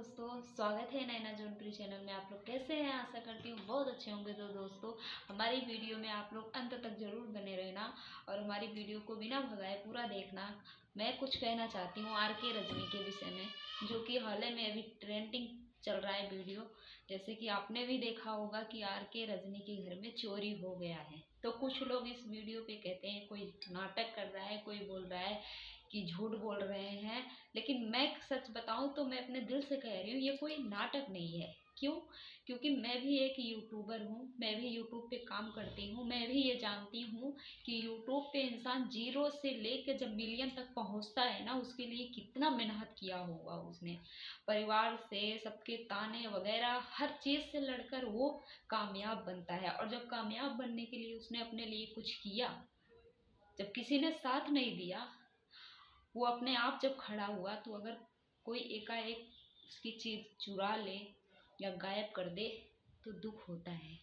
दोस्तों, स्वागत है नैना जौनपुरी चैनल में। आप लोग कैसे हैं? आशा करती हूँ बहुत अच्छे होंगे। तो दोस्तों, हमारी वीडियो में आप लोग अंत तक जरूर बने रहना और हमारी वीडियो को बिना भगाए पूरा देखना। मैं कुछ कहना चाहती हूँ आर.के. रजनी के विषय में, जो कि हाल में अभी ट्रेंडिंग चल रहा है वीडियो। जैसे कि आपने भी देखा होगा कि आर.के. रजनी के घर में चोरी हो गया है। तो कुछ लोग इस वीडियो पे कहते हैं कोई नाटक कर रहा है, कोई बोल रहा है कि झूठ बोल रहे हैं। लेकिन मैं सच बताऊं तो मैं अपने दिल से कह रही हूँ ये कोई नाटक नहीं है। क्यों? क्योंकि मैं भी एक यूट्यूबर हूँ, मैं भी यूट्यूब पे काम करती हूँ। मैं भी ये जानती हूँ कि यूट्यूब पे इंसान जीरो से लेकर जब मिलियन तक पहुँचता है ना, उसके लिए कितना मेहनत किया होगा उसने। परिवार से, सबके ताने वगैरह हर चीज़ से लड़कर वो कामयाब बनता है। और जब कामयाब बनने के लिए उसने अपने लिए कुछ किया, जब किसी ने साथ नहीं दिया, वो अपने आप जब खड़ा हुआ, तो अगर कोई एकाएक उसकी चीज़ चुरा ले या गायब कर दे तो दुख होता है।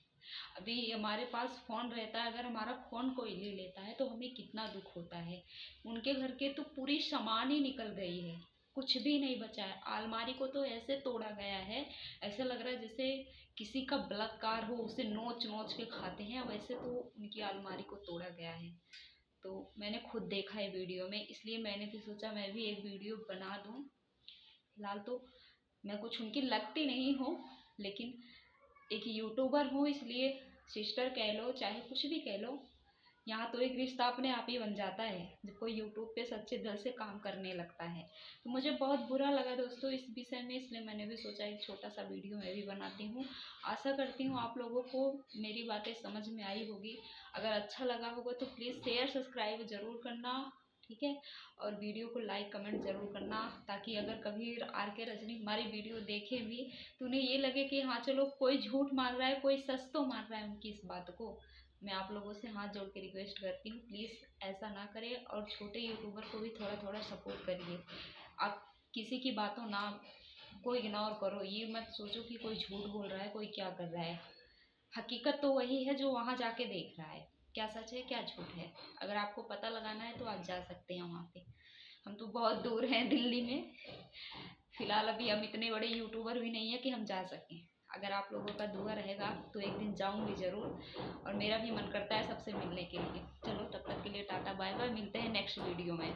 अभी हमारे पास फ़ोन रहता है, अगर हमारा फ़ोन कोई ले लेता है तो हमें कितना दुख होता है। उनके घर के तो पूरी सामान ही निकल गई है, कुछ भी नहीं बचा है। अलमारी को तो ऐसे तोड़ा गया है, ऐसा लग रहा है जैसे किसी का बलात्कार हो, उसे नोच नोच के खाते हैं, वैसे तो उनकी अलमारी को तोड़ा गया है। तो मैंने खुद देखा है वीडियो में, इसलिए मैंने भी सोचा मैं भी एक वीडियो बना दूं। फिलहाल तो मैं कुछ उनकी लगती नहीं हूँ, लेकिन एक यूट्यूबर हूँ, इसलिए सिस्टर कह लो चाहे कुछ भी कह लो, यहाँ तो एक रिश्ता अपने आप ही बन जाता है जब कोई यूट्यूब पे सच्चे दिल से काम करने लगता है। तो मुझे बहुत बुरा लगा दोस्तों इस विषय में, इसलिए मैंने भी सोचा एक छोटा सा वीडियो मैं भी बनाती हूँ। आशा करती हूँ आप लोगों को मेरी बातें समझ में आई होगी। अगर अच्छा लगा होगा तो प्लीज़ शेयर सब्सक्राइब ज़रूर करना, ठीक है। और वीडियो को लाइक कमेंट ज़रूर करना, ताकि अगर कभी आर.के. रजनी हमारी वीडियो देखे भी तो उन्हें ये लगे कि हाँ चलो, कोई झूठ मार रहा है, कोई सच तो मार रहा है उनकी इस बात को। मैं आप लोगों से हाथ जोड़ के रिक्वेस्ट करती हूँ, प्लीज़ ऐसा ना करें और छोटे यूट्यूबर को भी थोड़ा थोड़ा सपोर्ट करिए। आप किसी की बातों ना को इग्नोर करो, ये मत सोचो कि कोई झूठ बोल रहा है, कोई क्या कर रहा है। हकीकत तो वही है जो वहाँ जाके देख रहा है, क्या सच है क्या झूठ है। अगर आपको पता लगाना है तो आप जा सकते हैं वहाँ पे। हम तो बहुत दूर हैं दिल्ली में, फिलहाल अभी हम इतने बड़े यूट्यूबर भी नहीं है कि हम जा सकें। अगर आप लोगों का दुआ रहेगा तो एक दिन जाऊंगी ज़रूर, और मेरा भी मन करता है सबसे मिलने के लिए। चलो तब तक के लिए टाटा बाय बाय, मिलते हैं नेक्स्ट वीडियो में।